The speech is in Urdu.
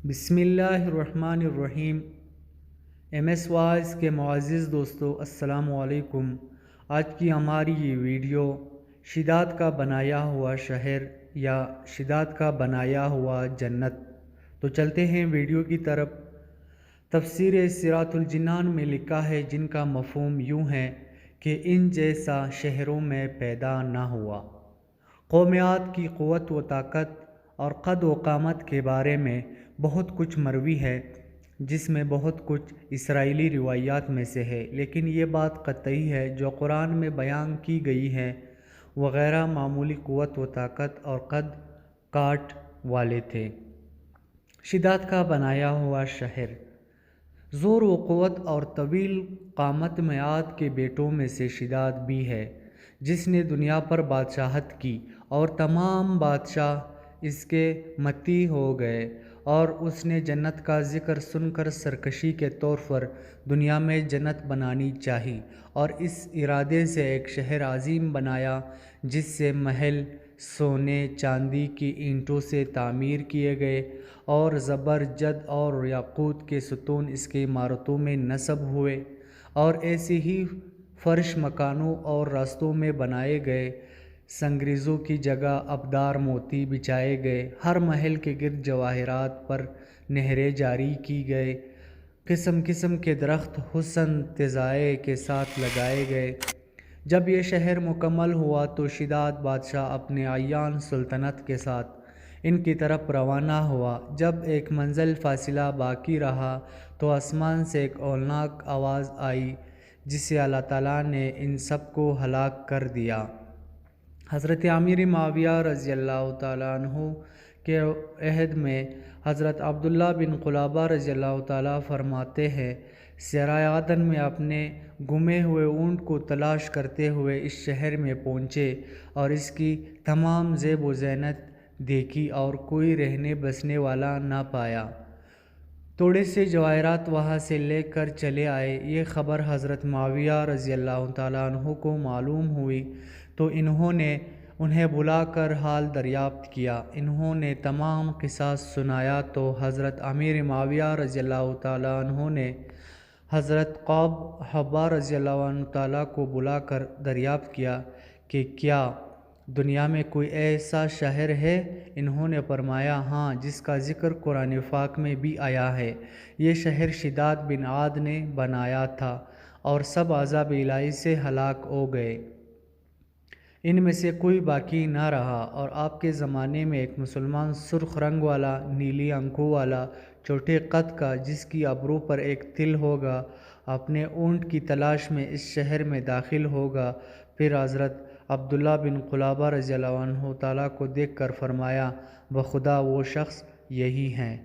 بسم اللہ الرحمن الرحیم۔ ایم ایس وائز کے معزز دوستو، السلام علیکم۔ آج کی ہماری یہ ویڈیو شداد کا بنایا ہوا شہر یا شداد کا بنایا ہوا جنت۔ تو چلتے ہیں ویڈیو کی طرف۔ تفسیر صراط الجنان میں لکھا ہے، جن کا مفہوم یوں ہے کہ ان جیسا شہروں میں پیدا نہ ہوا۔ قومیات کی قوت و طاقت اور قد و قامت کے بارے میں بہت کچھ مروی ہے، جس میں بہت کچھ اسرائیلی روایات میں سے ہے، لیکن یہ بات قطعی ہے جو قرآن میں بیان کی گئی ہے وہ غیر معمولی قوت و طاقت اور قد کاٹ والے تھے۔ شداد کا بنایا ہوا شہر زور و قوت اور طویل قامت میں عاد کے بیٹوں میں سے شداد بھی ہے، جس نے دنیا پر بادشاہت کی اور تمام بادشاہ اس کے مطیع ہو گئے، اور اس نے جنت کا ذکر سن کر سرکشی کے طور پر دنیا میں جنت بنانی چاہی، اور اس ارادے سے ایک شہر عظیم بنایا جس سے محل سونے چاندی کی اینٹوں سے تعمیر کیے گئے اور زبرجد اور یاقوت کے ستون اس کی عمارتوں میں نصب ہوئے، اور ایسے ہی فرش مکانوں اور راستوں میں بنائے گئے، سنگریزوں کی جگہ ابدار موتی بچھائے گئے، ہر محل کے گرد جواہرات پر نہریں جاری کی گئے، قسم قسم کے درخت حسن تزائے کے ساتھ لگائے گئے۔ جب یہ شہر مکمل ہوا تو شداد بادشاہ اپنے اعیان سلطنت کے ساتھ ان کی طرف روانہ ہوا۔ جب ایک منزل فاصلہ باقی رہا تو آسمان سے ایک ہولناک آواز آئی، جس سے اللہ تعالیٰ نے ان سب کو ہلاک کر دیا۔ حضرت امیر معاویہ رضی اللہ تعالیٰ عنہ کے عہد میں حضرت عبداللہ بن قلابہ رضی اللہ تعالیٰ فرماتے ہیں، صحرائے عدن میں اپنے گمے ہوئے اونٹ کو تلاش کرتے ہوئے اس شہر میں پہنچے اور اس کی تمام زیب و زینت دیکھی اور کوئی رہنے بسنے والا نہ پایا۔ تھوڑے سے جواہرات وہاں سے لے کر چلے آئے۔ یہ خبر حضرت معاویہ رضی اللہ تعالیٰ عنہ کو معلوم ہوئی تو انہوں نے انہیں بلا کر حال دریافت کیا۔ انہوں نے تمام قصہ سنایا تو حضرت امیر معاویہ رضی اللہ تعالیٰ عنہ نے حضرت قعب حبار رضی اللہ عنہ تعالیٰ کو بلا کر دریافت کیا کہ کیا دنیا میں کوئی ایسا شہر ہے؟ انہوں نے فرمایا، ہاں، جس کا ذکر قرآن پاک میں بھی آیا ہے۔ یہ شہر شداد بن عاد نے بنایا تھا اور سب عذاب الہی سے ہلاک ہو گئے، ان میں سے کوئی باقی نہ رہا۔ اور آپ کے زمانے میں ایک مسلمان سرخ رنگ والا، نیلی آنکھوں والا، چھوٹے قد کا، جس کی ابرو پر ایک تل ہوگا، اپنے اونٹ کی تلاش میں اس شہر میں داخل ہوگا۔ پھر حضرت عبداللہ بن قلابہ رضی اللہ عنہ تعالیٰ کو دیکھ کر فرمایا، بخدا وہ شخص یہی ہیں۔